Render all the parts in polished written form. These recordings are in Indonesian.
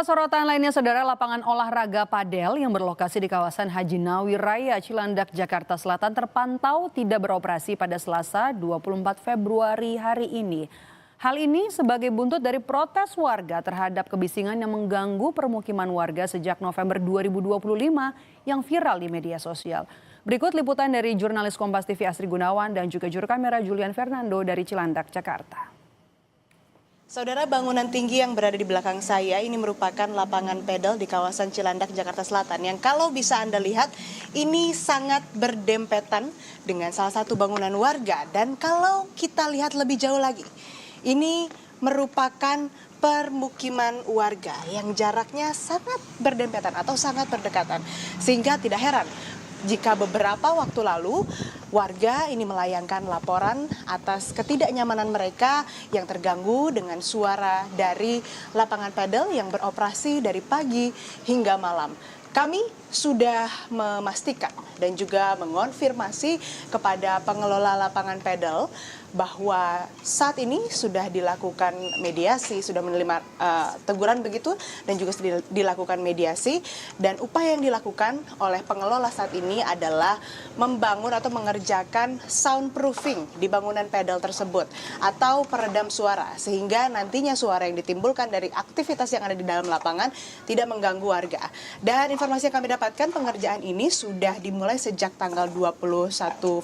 Kita ke sorotan lainnya, saudara. Lapangan olahraga padel yang berlokasi di kawasan Haji Nawi Raya, Cilandak, Jakarta Selatan terpantau tidak beroperasi pada Selasa 24 Februari hari ini. Hal ini sebagai buntut dari protes warga terhadap kebisingan yang mengganggu permukiman warga sejak November 2025 yang viral di media sosial. Berikut liputan dari jurnalis Kompas TV Asri Gunawan dan juga juru kamera Julian Fernando dari Cilandak, Jakarta. Saudara, bangunan tinggi yang berada di belakang saya ini merupakan lapangan pedal di kawasan Cilandak, Jakarta Selatan. Yang kalau bisa Anda lihat, ini sangat berdempetan dengan salah satu bangunan warga. Dan kalau kita lihat lebih jauh lagi, ini merupakan permukiman warga yang jaraknya sangat berdempetan atau sangat berdekatan. Sehingga tidak heran jika beberapa waktu lalu warga ini melayangkan laporan atas ketidaknyamanan mereka yang terganggu dengan suara dari lapangan pedal yang beroperasi dari pagi hingga malam. Kami sudah memastikan dan juga mengonfirmasi kepada pengelola lapangan pedal bahwa saat ini sudah dilakukan mediasi, sudah menerima teguran begitu dan juga sudah dilakukan mediasi, dan upaya yang dilakukan oleh pengelola saat ini adalah membangun atau mengerjakan soundproofing di bangunan pedal tersebut atau peredam suara sehingga nantinya suara yang ditimbulkan dari aktivitas yang ada di dalam lapangan tidak mengganggu warga. Dan informasi yang kami dapatkan, pengerjaan ini sudah dimulai sejak tanggal 21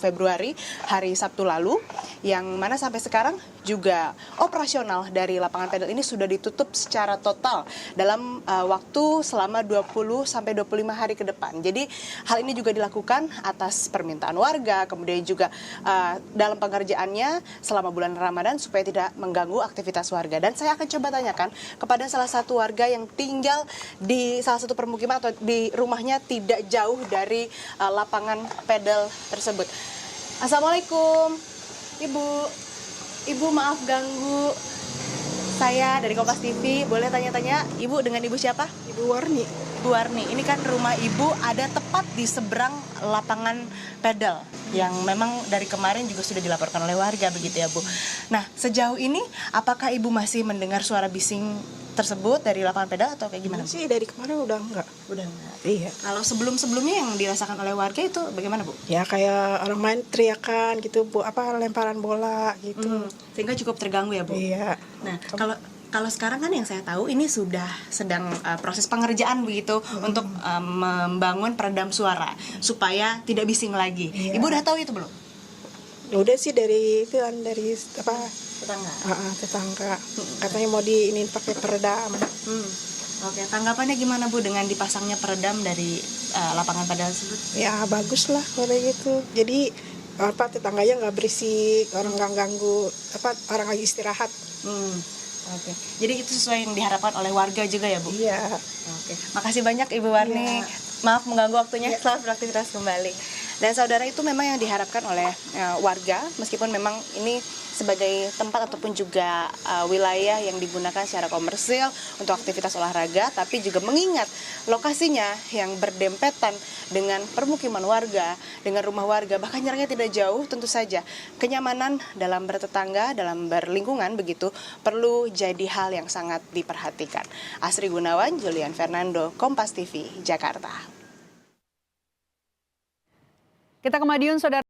Februari hari Sabtu lalu, yang mana sampai sekarang juga operasional dari lapangan pedal ini sudah ditutup secara total dalam waktu selama 20 sampai 25 hari ke depan. Jadi hal ini juga dilakukan atas permintaan warga, kemudian juga dalam pengerjaannya selama bulan Ramadan supaya tidak mengganggu aktivitas warga. Dan saya akan coba tanyakan kepada salah satu warga yang tinggal di salah satu permukiman atau di rumahnya tidak jauh dari lapangan pedal tersebut. Assalamualaikum. Ibu maaf ganggu. Saya dari Kompas TV, boleh tanya-tanya Ibu dengan Ibu siapa? Ibu Warni. Ibu Warni, ini kan rumah Ibu ada tepat di seberang lapangan pedal yang memang dari kemarin juga sudah dilaporkan oleh warga begitu ya Bu. Nah, sejauh ini apakah Ibu masih mendengar suara bising tersebut dari lapangan pedal atau kayak gimana? Sih dari kemarin udah enggak. Udah enggak. Iya. Kalau sebelum-sebelumnya yang dirasakan oleh warga itu bagaimana Bu? Ya kayak orang main teriakan gitu Bu, lemparan bola gitu. Sehingga cukup terganggu ya Bu? Iya. Nah, kalau sekarang kan yang saya tahu ini sudah sedang proses pengerjaan begitu untuk membangun peredam suara supaya tidak bising lagi. Iya. Ibu udah tahu itu belum? Udah sih dari itu kan dari Tetangga. tetangga. Katanya mau ini pakai peredam. Oke, tanggapannya gimana Bu dengan dipasangnya peredam dari lapangan pedal tersebut? Ya bagus lah kalau gitu. Jadi tetangganya nggak berisik, orang nggak ganggu, orang lagi istirahat. Oke, jadi itu sesuai yang diharapkan oleh warga juga ya Bu? Iya. Oke, makasih banyak Ibu Warni. Maaf mengganggu waktunya, selamat beraktivitas kembali. Dan saudara, itu memang yang diharapkan oleh warga, meskipun memang ini sebagai tempat ataupun juga wilayah yang digunakan secara komersil untuk aktivitas olahraga, tapi juga mengingat lokasinya yang berdempetan dengan permukiman warga, dengan rumah warga, bahkan jaraknya tidak jauh, tentu saja kenyamanan dalam bertetangga, dalam berlingkungan begitu perlu jadi hal yang sangat diperhatikan. Asri Gunawan, Julian Fernando, Kompas TV, Jakarta. Kita ke Madiun, saudara.